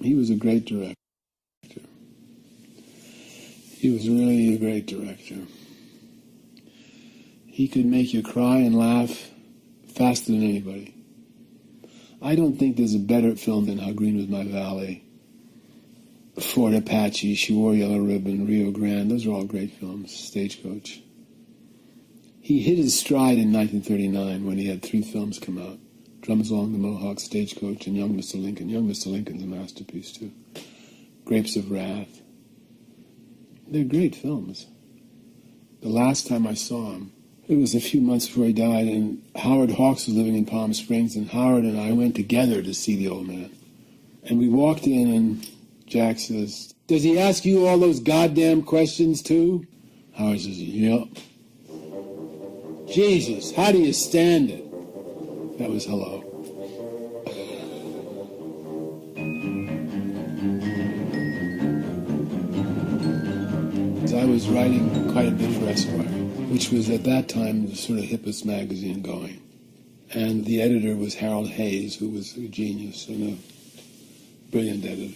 He was a great director. He was really a great director. He could make you cry and laugh faster than anybody. I don't think there's a better film than How Green Was My Valley. Fort Apache, She Wore Yellow Ribbon, Rio Grande, those are all great films. Stagecoach. He hit his stride in 1939 when he had 3 films come out. Drums Along the Mohawk, Stagecoach, and Young Mr. Lincoln. Young Mr. Lincoln's a masterpiece, too. Grapes of Wrath. They're great films. The last time I saw him, it was a few months before he died, and Howard Hawks was living in Palm Springs, and Howard and I went together to see the old man. And we walked in, and Jack says, "Does he ask you all those goddamn questions, too?" Howard says, "Yep." "Jesus, how do you stand it?" That was hello. I was writing quite a bit for Esquire, which was at that time the sort of hippest magazine going. And the editor was Harold Hayes, who was a genius and a brilliant editor.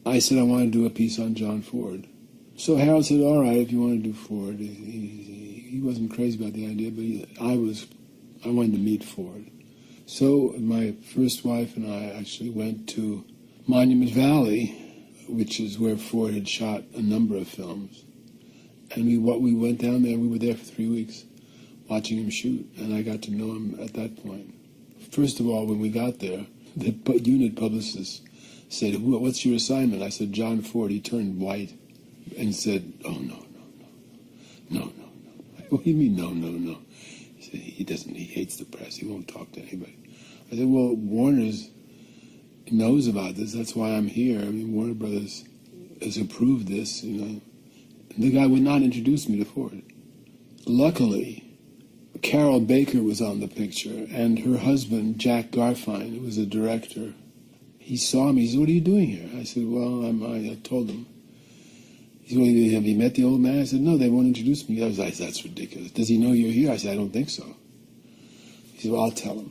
I said I wanted to do a piece on Jiohn Ford. So Harold said, "All right, if you want to do Ford." He wasn't crazy about the idea, but I wanted to meet Ford. So my first wife and I actually went to Monument Valley, which is where Ford had shot a number of films. And we went down there, we were there for 3 weeks, watching him shoot, and I got to know him at that point. First of all, when we got there, the unit publicist said, "What's your assignment?" I said, "Jiohn Ford." He turned white and said, "Oh, no. What do you mean, no? He said, he hates the press, he won't talk to anybody. I said, "Well, Warner's knows about this, that's why I'm here. I mean, Warner Brothers has approved this, you know." And the guy would not introduce me to Ford. Luckily, Carol Baker was on the picture, and her husband, Jack Garfine, who was a director, he saw me. He said, "What are you doing here?" I said, "Well, I told him." He said, "Well, have you met the old man?" I said, "No, they won't introduce me." I was like, "That's ridiculous. Does he know you're here?" I said, "I don't think so." He said, "Well, I'll tell him."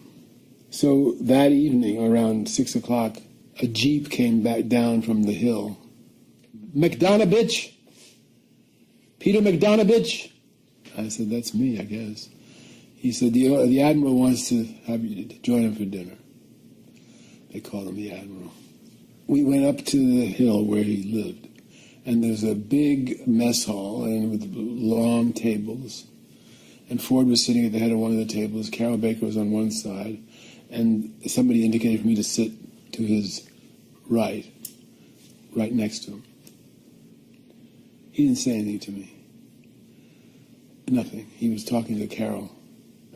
So that evening, around 6 o'clock, a Jeep came back down from the hill. "Bodganovich? Peter Bodganovich?" I said, "That's me, I guess." He said, the Admiral wants to have you to join him for dinner." They called him the Admiral. We went up to the hill where he lived, and there's a big mess hall and with long tables. And Ford was sitting at the head of one of the tables. Carol Baker was on one side, and somebody indicated for me to sit to his right next to him. He didn't say anything to me. Nothing. He was talking to Carol,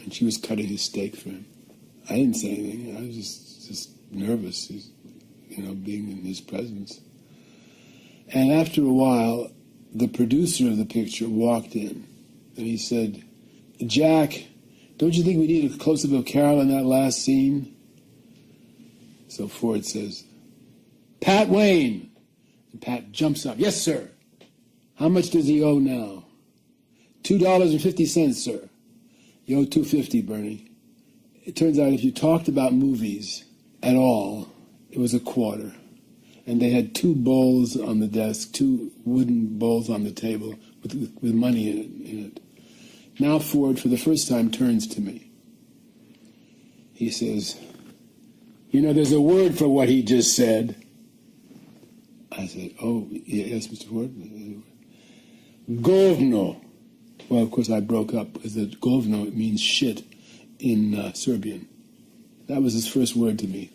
and she was cutting his steak for him. I didn't say anything. I was just nervous, being in his presence. And after a while, the producer of the picture walked in, and he said, "Jack, don't you think we need a close-up of Carol in that last scene?" So Ford says, "Pat Wayne." And Pat jumps up. "Yes, sir." "How much does he owe now?" $2.50, sir." "You owe $2.50, Bernie." It turns out if you talked about movies at all, it was a quarter. And they had 2 bowls on the desk, 2 wooden bowls on the table with money in it. Now Ford, for the first time, turns to me. He says, "There's a word for what he just said." I said, "Oh, yes, Mr. Ford." "Govno." Well, of course, I broke up because the govno means shit in Serbian. That was his first word to me.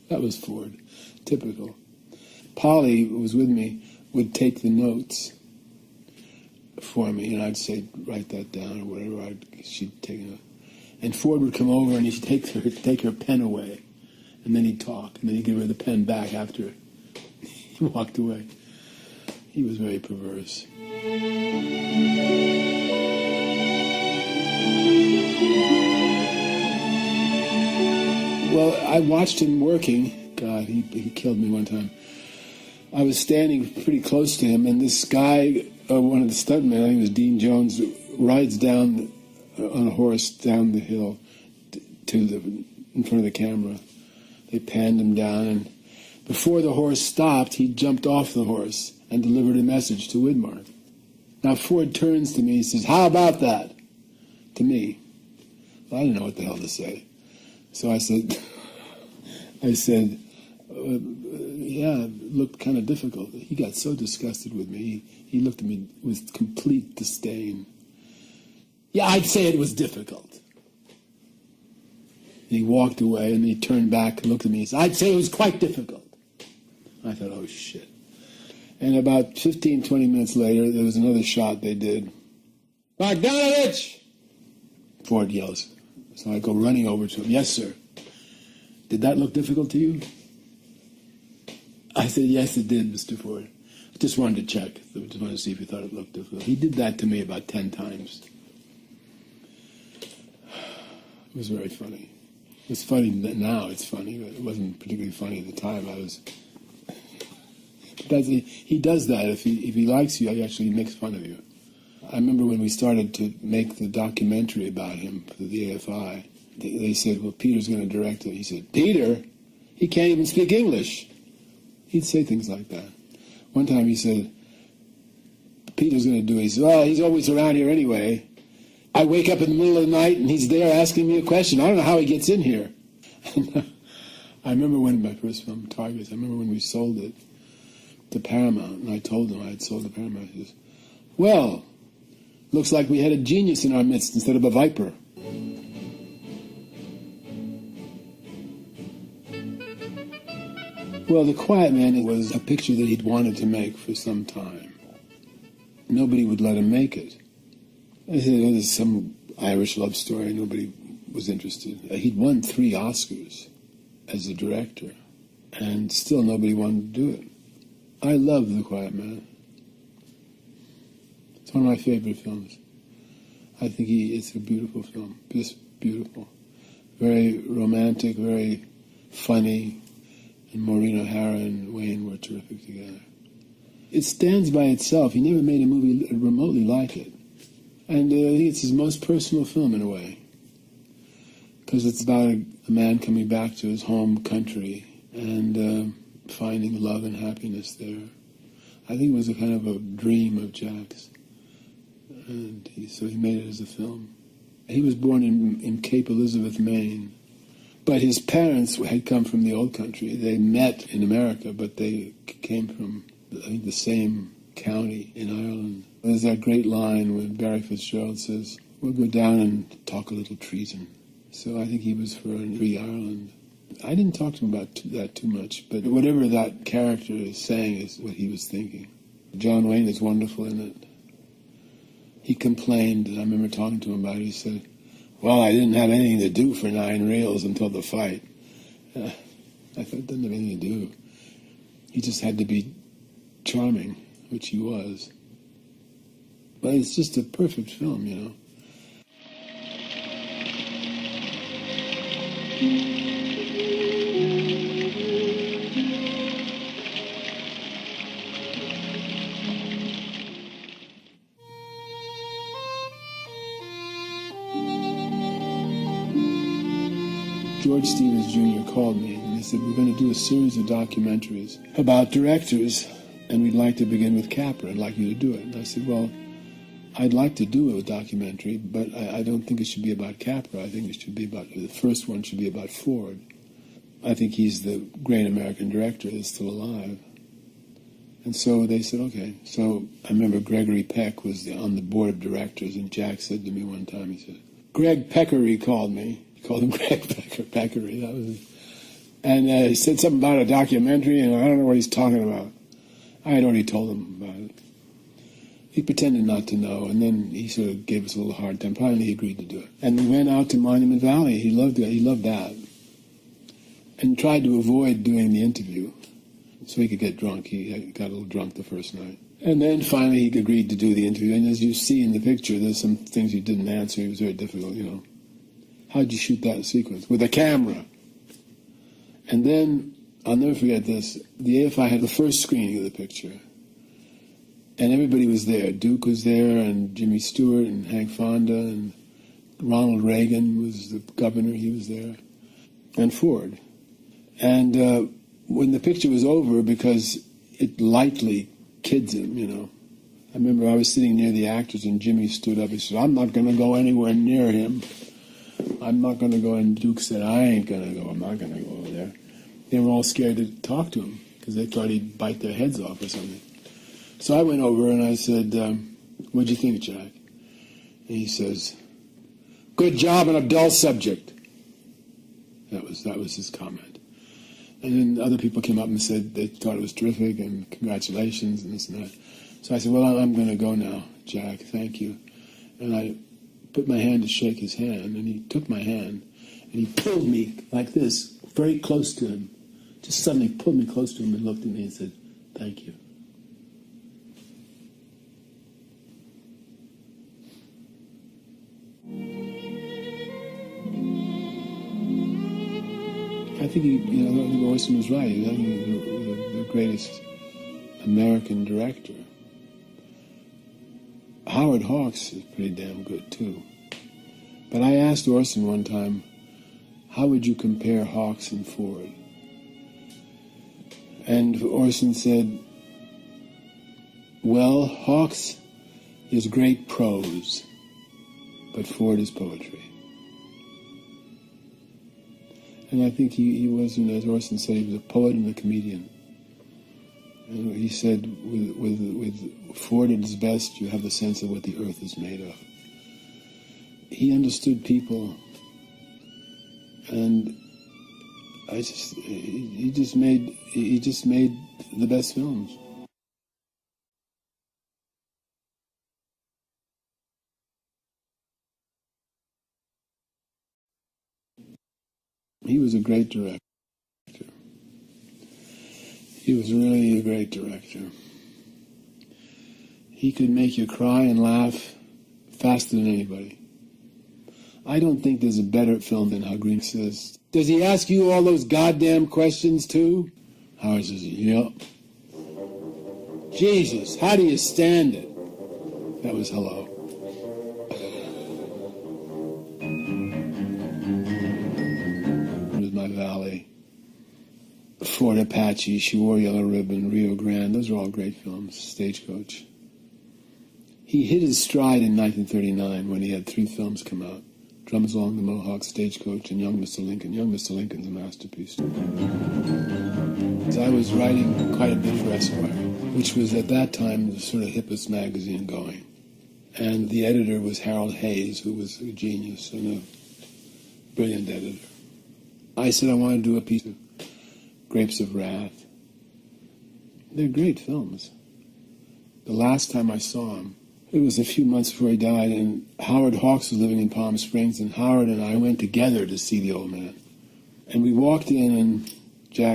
That was Ford. Typical. Polly, who was with me, would take the notes for me, and I'd say, "Write that down," or whatever. She'd take it. And Ford would come over, and he'd take her pen away, and then he'd talk, and then he'd give her the pen back after he walked away. He was very perverse. Well, I watched him working. God, he killed me one time. I was standing pretty close to him, and this guy, one of the stuntmen, I think it was Dean Jones, rides down on a horse down the hill in front of the camera. They panned him down, and before the horse stopped, he jumped off the horse and delivered a message to Widmark. Now Ford turns to me and says, "How about that?" To me. Well, I didn't know what the hell to say. So I said, yeah, it looked kind of difficult. He got so disgusted with me. He looked at me with complete disdain. Yeah, I'd say it was difficult. He walked away, and he turned back and looked at me and said, "I'd say it was quite difficult." I thought, oh, shit. And about 15, 20 minutes later, there was another shot they did. "Bodganovich!" Ford yells. So I go running over to him. "Yes, sir." "Did that look difficult to you?" I said, "Yes, it did, Mr. Ford. I just wanted to check. I just wanted to see if you thought it looked difficult." He did that to me about 10 times. It was very funny. It's funny now, it's funny, but it wasn't particularly funny at the time. He does that. If he likes you, he actually makes fun of you. I remember when we started to make the documentary about him for the AFI, they said, "Well, Peter's going to direct it." He said, "Peter? He can't even speak English." He'd say things like that. One time he said, "Peter's going to do it." He said, "Well, he's always around here anyway. I wake up in the middle of the night and he's there asking me a question. I don't know how he gets in here." I remember when my first film, Targets, I remember when we sold it to Paramount, and I told them I had sold to Paramount. He says, "Well, looks like we had a genius in our midst instead of a viper." Well, The Quiet Man was a picture that he'd wanted to make for some time. Nobody would let him make it. I said, "Oh, there's some Irish love story." Nobody was interested. He'd won 3 Oscars as a director, and still nobody wanted to do it. I love The Quiet Man. It's one of my favorite films. I think it's a beautiful film, just beautiful. Very romantic, very funny, and Maureen O'Hara and Wayne were terrific together. It stands by itself. He never made a movie remotely like it. And I think it's his most personal film in a way, because it's about a man coming back to his home country and finding love and happiness there. I think it was a kind of a dream of Jack's, and so he made it as a film. He was born in Cape Elizabeth, Maine, but his parents had come from the old country. They met in America, but they came from, I think, the same county in Ireland. There's that great line when Barry Fitzgerald says, "We'll go down and talk a little treason." So I think he was for Free Ireland. I didn't talk to him about that too much, but whatever that character is saying is what he was thinking. John Wayne is wonderful in it. He complained, and I remember talking to him about it. He said, "Well, I didn't have anything to do for 9 reels until the fight." I thought it didn't have anything to do. He just had to be charming, which he was. But it's just a perfect film, you know. George Stevens Jr. called me and he said, "We're going to do a series of documentaries about directors, and we'd like to begin with Capra. I'd like you to do it." And I said, "Well, I'd like to do a documentary, but I don't think it should be about Capra. I think it should be about, the first one should be about Ford. I think he's the great American director that's still alive." And so they said, okay. So I remember Gregory Peck was on the board of directors, and Jack said to me one time, he said, "Greg Peckery called me." He called him Greg Peckery. That was it. And he said something about a documentary, and I don't know what he's talking about. I had already told him about it. He pretended not to know, and then he sort of gave us a little hard time. Finally, he agreed to do it. And we went out to Monument Valley. He loved it. He loved that. And tried to avoid doing the interview so he could get drunk. He got a little drunk the first night. And then finally he agreed to do the interview. And as you see in the picture, there's some things he didn't answer. It was very difficult, you know. How'd you shoot that sequence? With a camera. And then, I'll never forget this, the AFI had the first screening of the picture. And everybody was there. Duke was there, and Jimmy Stewart, and Hank Fonda, and Ronald Reagan was the governor, he was there, and Ford. And when the picture was over, because it lightly kids him, you know. I remember I was sitting near the actors and Jimmy stood up. He said, "I'm not going to go anywhere near him. I'm not going to go." And Duke said, "I ain't going to go. I'm not going to go over there." They were all scared to talk to him because they thought he'd bite their heads off or something. So I went over and I said, "What'd you think, Jack?" And he says, "Good job on a dull subject." That was his comment. And then other people came up and said they thought it was terrific and congratulations and this and that. So I said, "Well, I'm going to go now, Jack. Thank you." And I put my hand to shake his hand, and he took my hand, and he pulled me like this, very close to him. Just suddenly pulled me close to him and looked at me and said, "Thank you." I think I think Orson was right. I think he was the greatest American director. Howard Hawks is pretty damn good, too. But I asked Orson one time, how would you compare Hawks and Ford? And Orson said, well, Hawks is great prose, but Ford is poetry. And I think he was, as Orson said, he was a poet and a comedian. And he said, with Ford at his best, you have the sense of what the earth is made of. He understood people, and he just made the best films. He was a great director. He was really a great director. He could make you cry and laugh faster than anybody. I don't think there's a better film than How Green Says. Does he ask you all those goddamn questions too? Howard says, yep. Jesus, how do you stand it? That was hello. It was my valley. Fort Apache, She Wore Yellow Ribbon, Rio Grande, those are all great films. Stagecoach. He hit his stride in 1939 when he had 3 films come out. Drums Along the Mohawk, Stagecoach, and Young Mr. Lincoln. Young Mr. Lincoln's a masterpiece. I was writing quite a bit for Esquire, which was at that time the sort of hippest magazine going. And the editor was Harold Hayes, who was a genius and a brilliant editor. I said I want to do a piece of Grapes of Wrath. They're great films. The last time I saw him, it was a few months before he died, and Howard Hawks was living in Palm Springs, and Howard and I went together to see the old man. And we walked in, and Jack